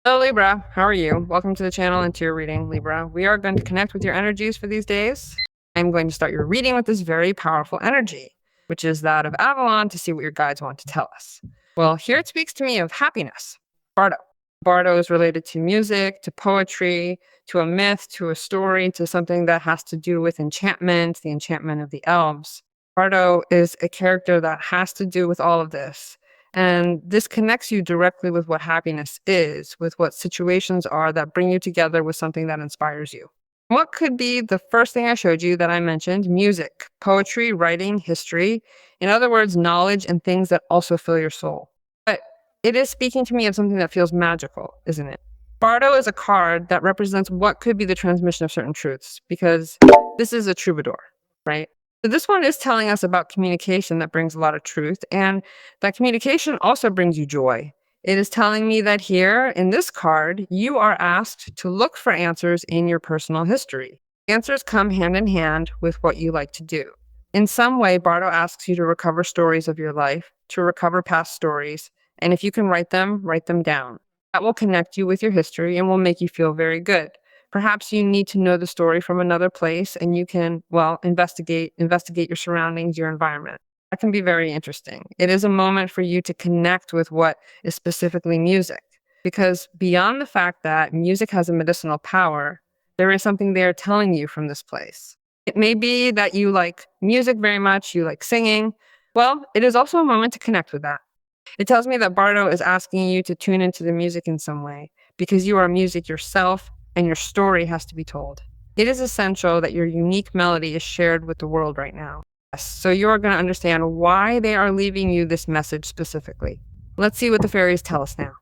Hello, Libra. How are you? Welcome to the channel and to your reading, Libra. We are going to connect with your energies for these days. I'm going to start your reading with this very powerful energy, which is that of Avalon, to see what your guides want to tell us. Well, here it speaks to me of happiness. Bardo. Bardo is related to music, to poetry, to a myth, to a story, to something that has to do with enchantment, the enchantment of the elves. Bardo is a character that has to do with all of this. And this connects you directly with what happiness is, with what situations are that bring you together with something that inspires you. What could be the first thing I showed you that I mentioned? Music, poetry, writing, history. In other words, knowledge and things that also fill your soul. But it is speaking to me of something that feels magical, isn't it? Bardo is a card that represents what could be the transmission of certain truths, because this is a troubadour, right? So this one is telling us about communication that brings a lot of truth, and that communication also brings you joy. It is telling me that here in this card, you are asked to look for answers in your personal history. Answers come hand in hand with what you like to do. In some way, Bardo asks you to recover stories of your life, to recover past stories, and if you can write them down. That will connect you with your history and will make you feel very good. Perhaps you need to know the story from another place and you can, investigate your surroundings, your environment. That can be very interesting. It is a moment for you to connect with what is specifically music, because beyond the fact that music has a medicinal power, there is something there telling you from this place. It may be that you like music very much, you like singing. Well, it is also a moment to connect with that. It tells me that Bardo is asking you to tune into the music in some way, because you are music yourself and your story has to be told. It is essential that your unique melody is shared with the world right now. Yes, so you are going to understand why they are leaving you this message specifically. Let's see what the fairies tell us now.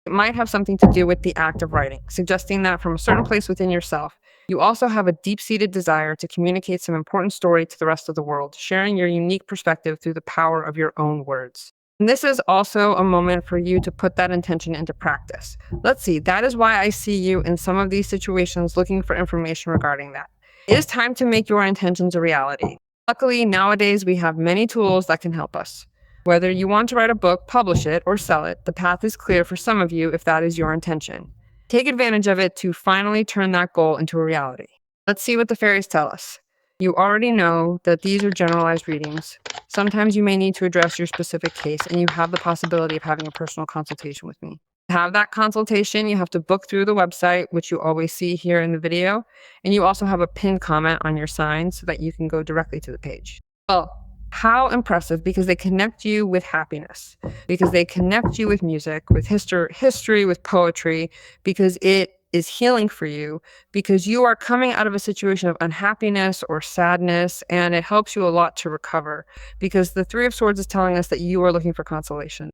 It might have something to do with the act of writing, suggesting that from a certain place within yourself, you also have a deep-seated desire to communicate some important story to the rest of the world, sharing your unique perspective through the power of your own words. And this is also a moment for you to put that intention into practice. Let's see, that is why I see you in some of these situations looking for information regarding that. It is time to make your intentions a reality. Luckily, nowadays we have many tools that can help us. Whether you want to write a book, publish it, or sell it, the path is clear for some of you if that is your intention. Take advantage of it to finally turn that goal into a reality. Let's see what the fairies tell us. You already know that these are generalized readings. Sometimes you may need to address your specific case, and you have the possibility of having a personal consultation with me. To have that consultation, you have to book through the website, which you always see here in the video, and you also have a pinned comment on your sign so that you can go directly to the page. Well, how impressive, because they connect you with happiness, because they connect you with music, with history, with poetry, because it is healing for you, because you are coming out of a situation of unhappiness or sadness, and it helps you a lot to recover, because the Three of Swords is telling us that you are looking for consolation.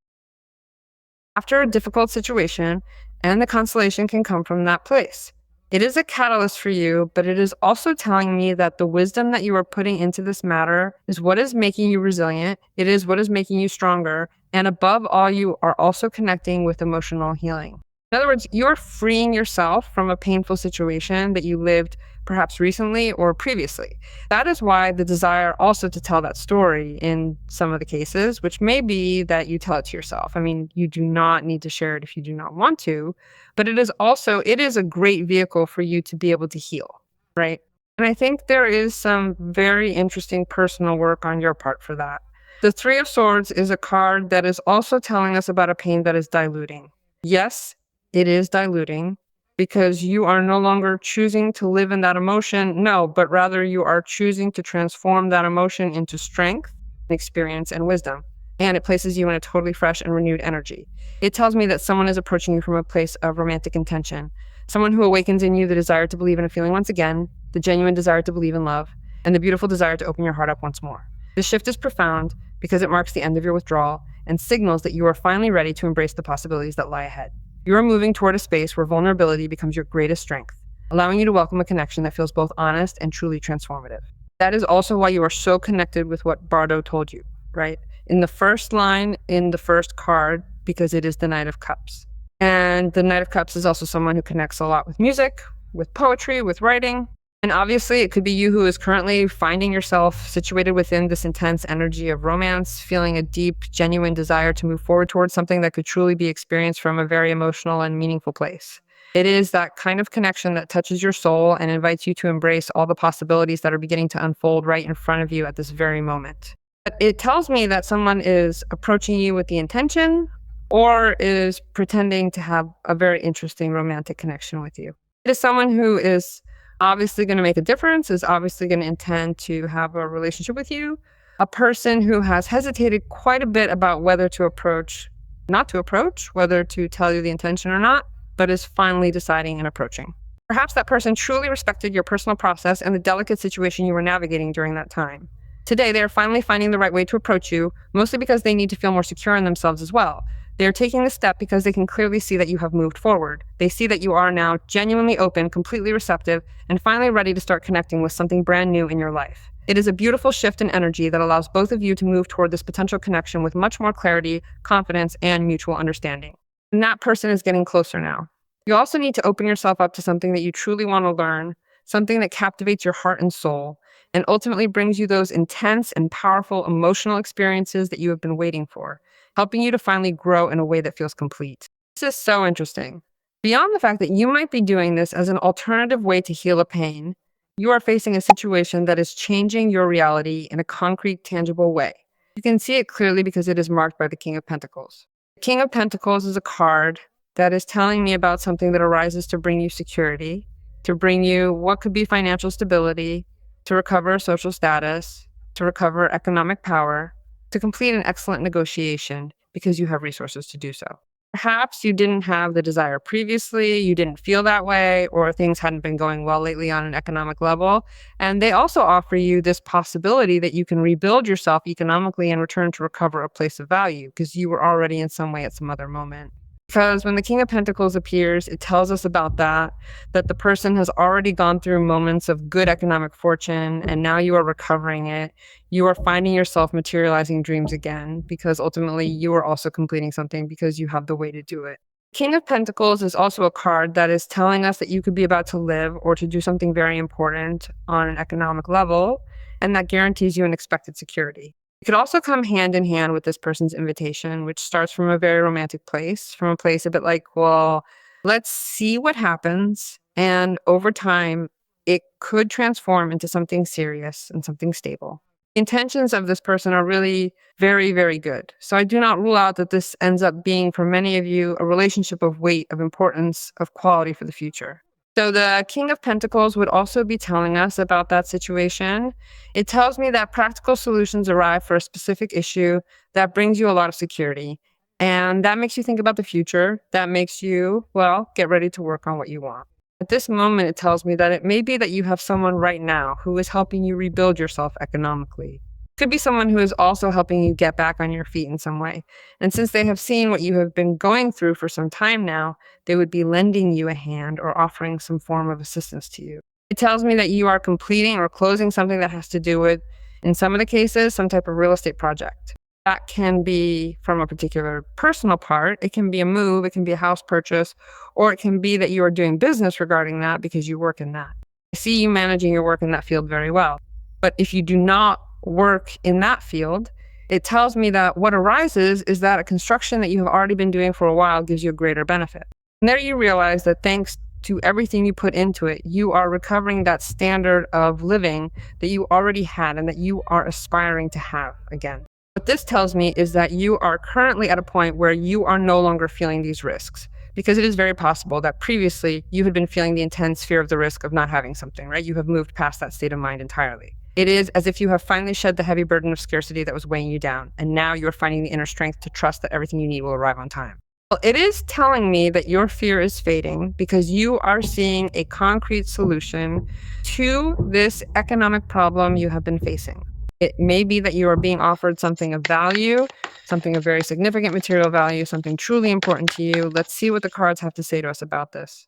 After a difficult situation, and the consolation can come from that place. It is a catalyst for you, but it is also telling me that the wisdom that you are putting into this matter is what is making you resilient. It is what is making you stronger. And above all, you are also connecting with emotional healing. In other words, you're freeing yourself from a painful situation that you lived perhaps recently or previously. That is why the desire also to tell that story in some of the cases, which may be that you tell it to yourself. I mean, you do not need to share it if you do not want to, but it is a great vehicle for you to be able to heal, right? And I think there is some very interesting personal work on your part for that. The Three of Swords is a card that is also telling us about a pain that is diluting. Yes, it is diluting, because you are no longer choosing to live in that emotion. No, but rather you are choosing to transform that emotion into strength, experience, and wisdom. And it places you in a totally fresh and renewed energy. It tells me that someone is approaching you from a place of romantic intention, someone who awakens in you the desire to believe in a feeling once again, the genuine desire to believe in love, and the beautiful desire to open your heart up once more. This shift is profound because it marks the end of your withdrawal and signals that you are finally ready to embrace the possibilities that lie ahead. You are moving toward a space where vulnerability becomes your greatest strength, allowing you to welcome a connection that feels both honest and truly transformative. That is also why you are so connected with what Bardo told you, right? In the first line, in the first card, because it is the Knight of Cups. And the Knight of Cups is also someone who connects a lot with music, with poetry, with writing. And obviously, it could be you who is currently finding yourself situated within this intense energy of romance, feeling a deep, genuine desire to move forward towards something that could truly be experienced from a very emotional and meaningful place. It is that kind of connection that touches your soul and invites you to embrace all the possibilities that are beginning to unfold right in front of you at this very moment. But it tells me that someone is approaching you with the intention or is pretending to have a very interesting romantic connection with you. It is someone who is obviously going to make a difference, is obviously going to intend to have a relationship with you. A person who has hesitated quite a bit about whether to approach, not to approach, whether to tell you the intention or not, but is finally deciding and approaching. Perhaps that person truly respected your personal process and the delicate situation you were navigating during that time. Today, they are finally finding the right way to approach you, mostly because they need to feel more secure in themselves as well. They are taking this step because they can clearly see that you have moved forward. They see that you are now genuinely open, completely receptive, and finally ready to start connecting with something brand new in your life. It is a beautiful shift in energy that allows both of you to move toward this potential connection with much more clarity, confidence, and mutual understanding. And that person is getting closer now. You also need to open yourself up to something that you truly want to learn, something that captivates your heart and soul, and ultimately brings you those intense and powerful emotional experiences that you have been waiting for, helping you to finally grow in a way that feels complete. This is so interesting. Beyond the fact that you might be doing this as an alternative way to heal a pain, you are facing a situation that is changing your reality in a concrete, tangible way. You can see it clearly because it is marked by the King of Pentacles. The King of Pentacles is a card that is telling me about something that arises to bring you security, to bring you what could be financial stability, to recover social status, to recover economic power, to complete an excellent negotiation because you have resources to do so. Perhaps you didn't have the desire previously, you didn't feel that way, or things hadn't been going well lately on an economic level. And they also offer you this possibility that you can rebuild yourself economically and return to recover a place of value because you were already in some way at some other moment. Because when the King of Pentacles appears, it tells us about that the person has already gone through moments of good economic fortune, and now you are recovering it. You are finding yourself materializing dreams again, because ultimately you are also completing something because you have the way to do it. King of Pentacles is also a card that is telling us that you could be about to live or to do something very important on an economic level, and that guarantees you an expected security. It could also come hand in hand with this person's invitation, which starts from a very romantic place, from a place a bit like, well, let's see what happens. And over time, it could transform into something serious and something stable. The intentions of this person are really very, very good. So I do not rule out that this ends up being, for many of you, a relationship of weight, of importance, of quality for the future. So the King of Pentacles would also be telling us about that situation. It tells me that practical solutions arrive for a specific issue that brings you a lot of security. And that makes you think about the future. That makes you, well, get ready to work on what you want. At this moment, it tells me that it may be that you have someone right now who is helping you rebuild yourself economically. Could be someone who is also helping you get back on your feet in some way. And since they have seen what you have been going through for some time now, they would be lending you a hand or offering some form of assistance to you. It tells me that you are completing or closing something that has to do with, in some of the cases, some type of real estate project. That can be from a particular personal part. It can be a move, it can be a house purchase, or it can be that you are doing business regarding that because you work in that. I see you managing your work in that field very well. But if you do not work in that field, it tells me that what arises is that a construction that you have already been doing for a while gives you a greater benefit. And there you realize that thanks to everything you put into it, you are recovering that standard of living that you already had and that you are aspiring to have again. What this tells me is that you are currently at a point where you are no longer feeling these risks, because it is very possible that previously you had been feeling the intense fear of the risk of not having something, right? You have moved past that state of mind entirely. It is as if you have finally shed the heavy burden of scarcity that was weighing you down, and now you are finding the inner strength to trust that everything you need will arrive on time. Well, it is telling me that your fear is fading because you are seeing a concrete solution to this economic problem you have been facing. It may be that you are being offered something of value, something of very significant material value, something truly important to you. Let's see what the cards have to say to us about this.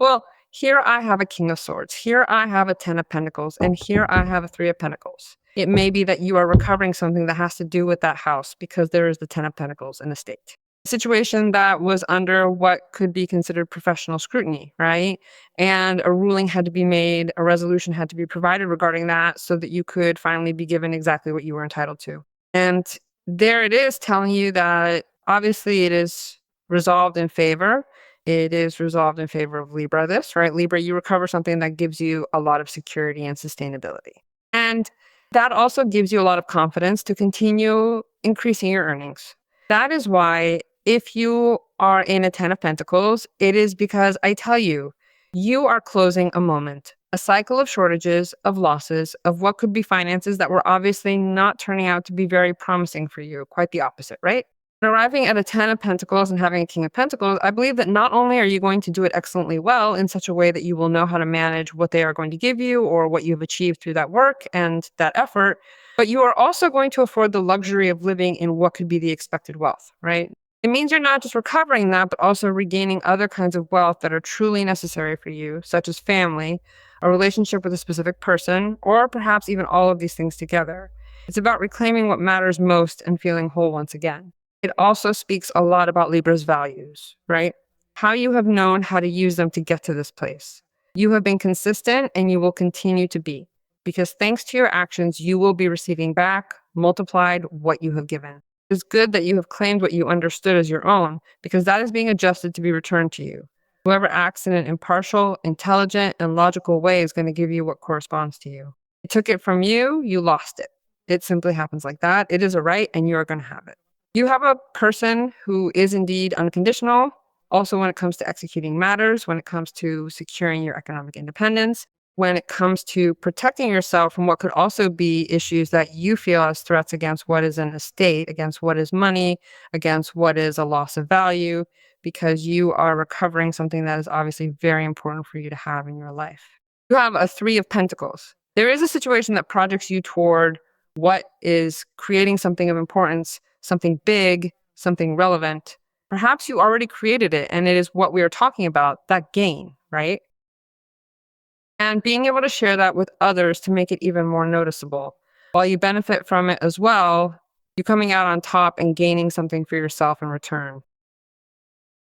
Well, here I have a King of Swords, here I have a Ten of Pentacles, and here I have a Three of Pentacles. It may be that you are recovering something that has to do with that house because there is the Ten of Pentacles in the state. situation that was under what could be considered professional scrutiny, right? And a ruling had to be made, a resolution had to be provided regarding that so that you could finally be given exactly what you were entitled to. And there it is telling you that obviously it is resolved in favor. It is resolved in favor of Libra this, right? Libra, you recover something that gives you a lot of security and sustainability. And that also gives you a lot of confidence to continue increasing your earnings. That is why if you are in a 10 of Pentacles, it is because I tell you, you are closing a moment, a cycle of shortages, of losses, of what could be finances that were obviously not turning out to be very promising for you. Quite the opposite, right? Arriving at a 10 of Pentacles and having a King of Pentacles, I believe that not only are you going to do it excellently well in such a way that you will know how to manage what they are going to give you or what you've achieved through that work and that effort, but you are also going to afford the luxury of living in what could be the expected wealth, right? It means you're not just recovering that, but also regaining other kinds of wealth that are truly necessary for you, such as family, a relationship with a specific person, or perhaps even all of these things together. It's about reclaiming what matters most and feeling whole once again. It also speaks a lot about Libra's values, right? How you have known how to use them to get to this place. You have been consistent and you will continue to be, because thanks to your actions, you will be receiving back, multiplied what you have given. It's good that you have claimed what you understood as your own, because that is being adjusted to be returned to you. Whoever acts in an impartial, intelligent, and logical way is going to give you what corresponds to you. It took it from you, you lost it. It simply happens like that. It is a right, and you are going to have it. You have a person who is indeed unconditional, also when it comes to executing matters, when it comes to securing your economic independence, when it comes to protecting yourself from what could also be issues that you feel as threats against what is an estate, against what is money, against what is a loss of value, because you are recovering something that is obviously very important for you to have in your life. You have a 3 of Pentacles. There is a situation that projects you toward what is creating something of importance, something big, something relevant. Perhaps you already created it and it is what we are talking about, that gain, right? And being able to share that with others to make it even more noticeable. While you benefit from it as well, you coming out on top and gaining something for yourself in return.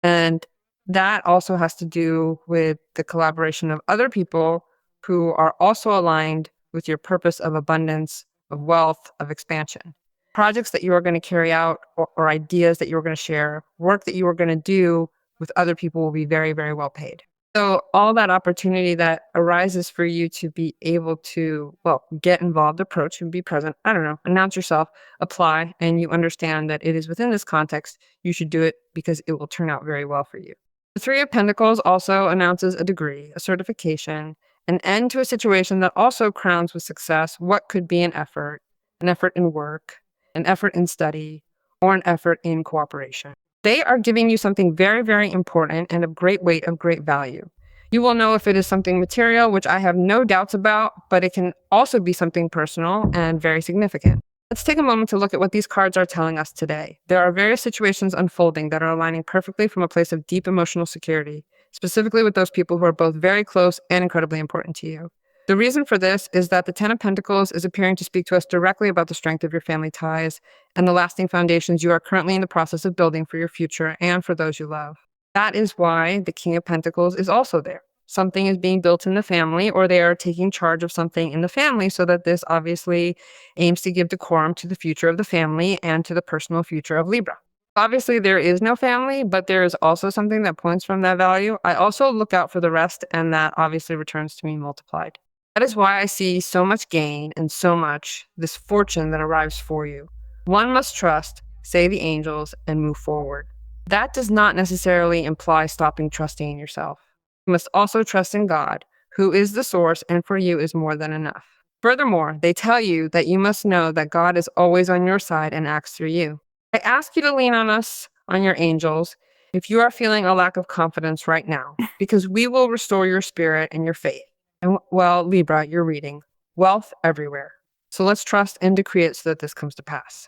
And that also has to do with the collaboration of other people who are also aligned with your purpose of abundance, of wealth, of expansion. Projects that you are going to carry out or ideas that you're going to share, work that you are going to do with other people will be very, very well paid. So all that opportunity that arises for you to be able to, well, get involved, approach and be present, I don't know, announce yourself, apply, and you understand that it is within this context, you should do it because it will turn out very well for you. The 3 of Pentacles also announces a degree, a certification, an end to a situation that also crowns with success what could be an effort in work, an effort in study, or an effort in cooperation. They are giving you something very, very important and of great weight, of great value. You will know if it is something material, which I have no doubts about, but it can also be something personal and very significant. Let's take a moment to look at what these cards are telling us today. There are various situations unfolding that are aligning perfectly from a place of deep emotional security, specifically with those people who are both very close and incredibly important to you. The reason for this is that the 10 of Pentacles is appearing to speak to us directly about the strength of your family ties and the lasting foundations you are currently in the process of building for your future and for those you love. That is why the King of Pentacles is also there. Something is being built in the family, or they are taking charge of something in the family, so that this obviously aims to give decorum to the future of the family and to the personal future of Libra. Obviously, there is no family, but there is also something that points from that value. I also look out for the rest, and that obviously returns to me multiplied. That is why I see so much gain and so much this fortune that arrives for you. One must trust, say the angels, and move forward. That does not necessarily imply stopping trusting in yourself. You must also trust in God, who is the source and for you is more than enough. Furthermore, they tell you that you must know that God is always on your side and acts through you. I ask you to lean on us, on your angels, if you are feeling a lack of confidence right now, because we will restore your spirit and your faith. And well, Libra, you're reading wealth everywhere. So let's trust and decree it so that this comes to pass.